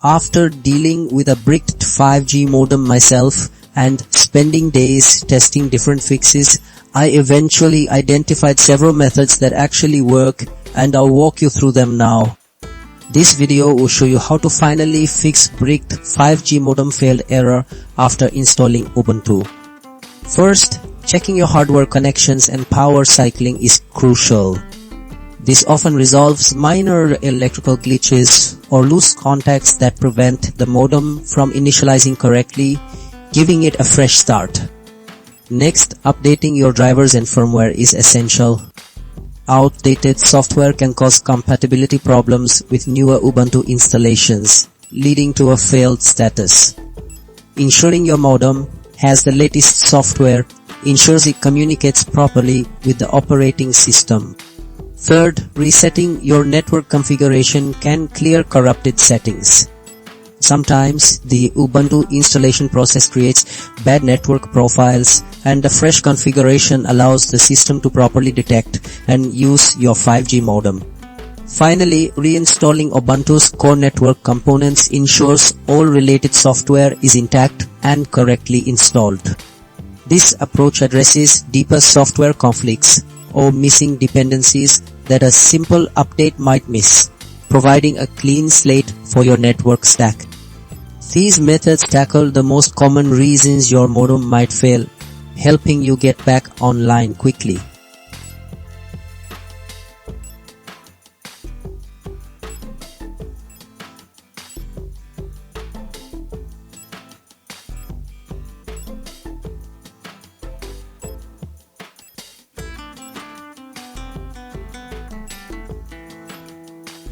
After dealing with a bricked 5G modem myself and spending days testing different fixes, I eventually identified several methods that actually work, and I'll walk you through them now. This video will show you how to finally fix bricked 5G modem failed error after installing Ubuntu. First, checking your hardware connections and power cycling is crucial. This often resolves minor electrical glitches or loose contacts that prevent the modem from initializing correctly, giving it a fresh start. Next, updating your drivers and firmware is essential. Outdated software can cause compatibility problems with newer Ubuntu installations, leading to a failed status. Ensuring your modem has the latest software ensures it communicates properly with the operating system. Third, resetting your network configuration can clear corrupted settings. Sometimes the Ubuntu installation process creates bad network profiles, and a fresh configuration allows the system to properly detect and use your 5G modem. Finally, reinstalling Ubuntu's core network components ensures all related software is intact and correctly installed. This approach addresses deeper software conflicts or missing dependencies that a simple update might miss, providing a clean slate for your network stack. These methods tackle the most common reasons your modem might fail, helping you get back online quickly.